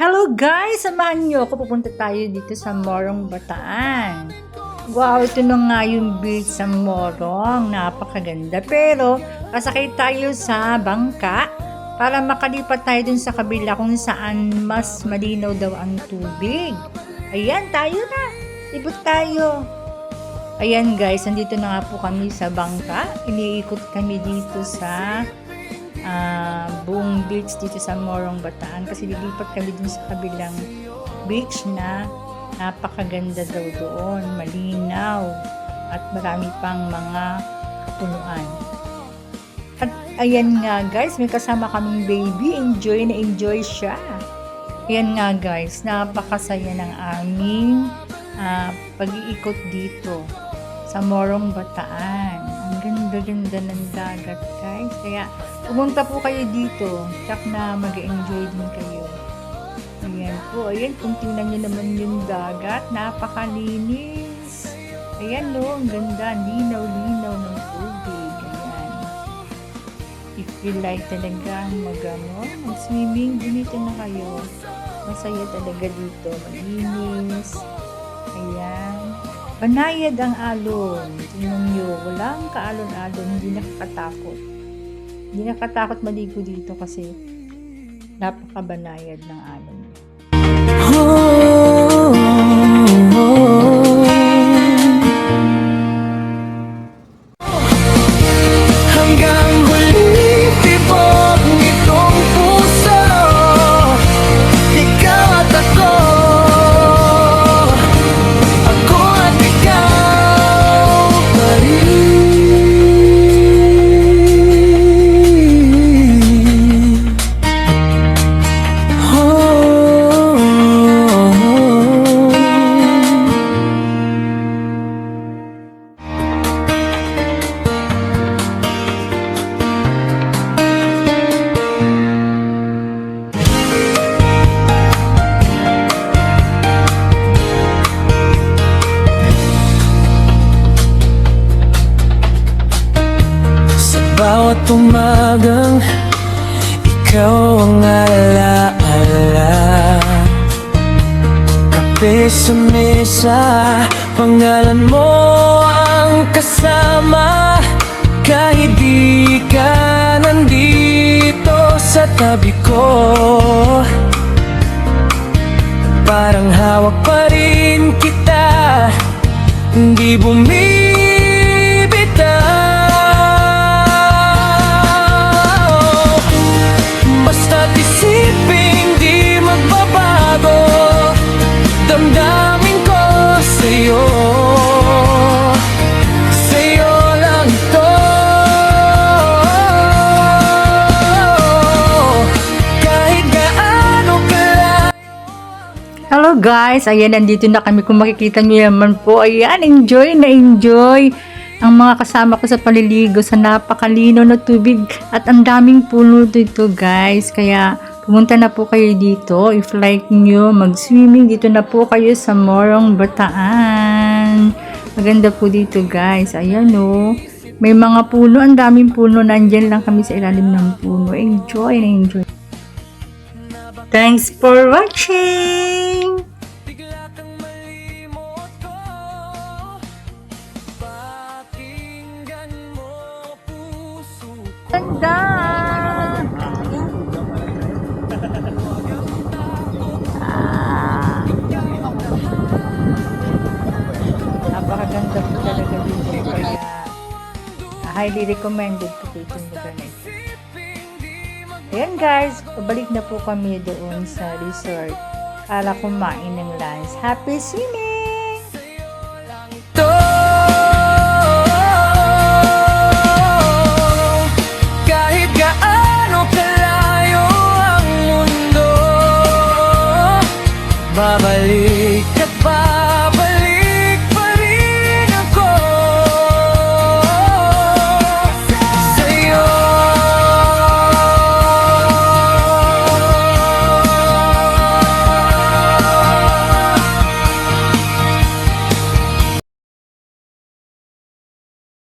Hello guys! Samahan niyo ako. Pupunta tayo dito sa Morong, Bataan. Wow, ito na nga yung beach sa Morong. Napakaganda. Pero, kasakay tayo sa bangka para makalipat tayo dun sa kabila kung saan mas malinaw daw ang tubig. Ayan, tayo na. Ibot tayo. Ayan guys, nandito na nga po kami sa bangka. Iniikot kami dito sa buong beach dito sa Morong, Bataan kasi lilipat kami dun sa kabilang beach na napakaganda daw doon, malinaw at marami pang mga kapunuan. At ayan nga guys, may kasama kaming baby, enjoy na enjoy siya. Ayan nga guys, napakasaya ng aming pag-iikot dito sa Morong, Bataan. Ang ganda-ganda ng dagat guys, kaya pumunta po kayo dito, tsak na mag-enjoy din kayo. Ayan po, ayan, kung tingnan nyo naman yung dagat, napakalinis. Ayan no, ang ganda, linaw-linaw ng tubig. Ayan. If you like talaga mag-swimming, dito na kayo. Masaya talaga dito, malinis. Ayan. Banayad ang alon. Tingnan nyo, walang kaalon-alon, hindi nakakatakot. Hindi nakatakot maligo dito kasi napakabanayad ng alon. Hanggang huling tibok nitong puso, ikaw at ako, ako at ikaw pa rin. Bawat umagang ikaw ang alaala, kape sa mesa, pangalan mo ang kasama. Kahit di ka nandito sa tabi ko, parang hawak pa rin kita, hindi bumibitaw. Basta't isipin di magbabago, damdamin ko sa'yo, sa'yo lang ito. Kahit gaano kalayo. Hello guys, ayan, nandito na kami. Kung makikita nyo naman po, ayan, enjoy na enjoy ang mga kasama ko sa paliligo sa napakalino na tubig at ang daming puno dito guys, kaya pumunta na po kayo dito. If like nyo mag-swimming, dito na po kayo sa Morong, Bataan. Maganda po dito guys, ayan o, may mga puno, ang daming puno, nandyan lang kami sa ilalim ng puno. Enjoy na enjoy. Thanks for watching. Bigla kang malimot ko, pakinggan mo puso ko. Ganda! Napakaganda po talaga dito, kaya highly recommended po dito yung lugar na ito. Ayan guys, pabalik na po kami doon sa resort para kumain ng lunch. Happy swimming! To, kahit gaano kalayo ang mundo, babalik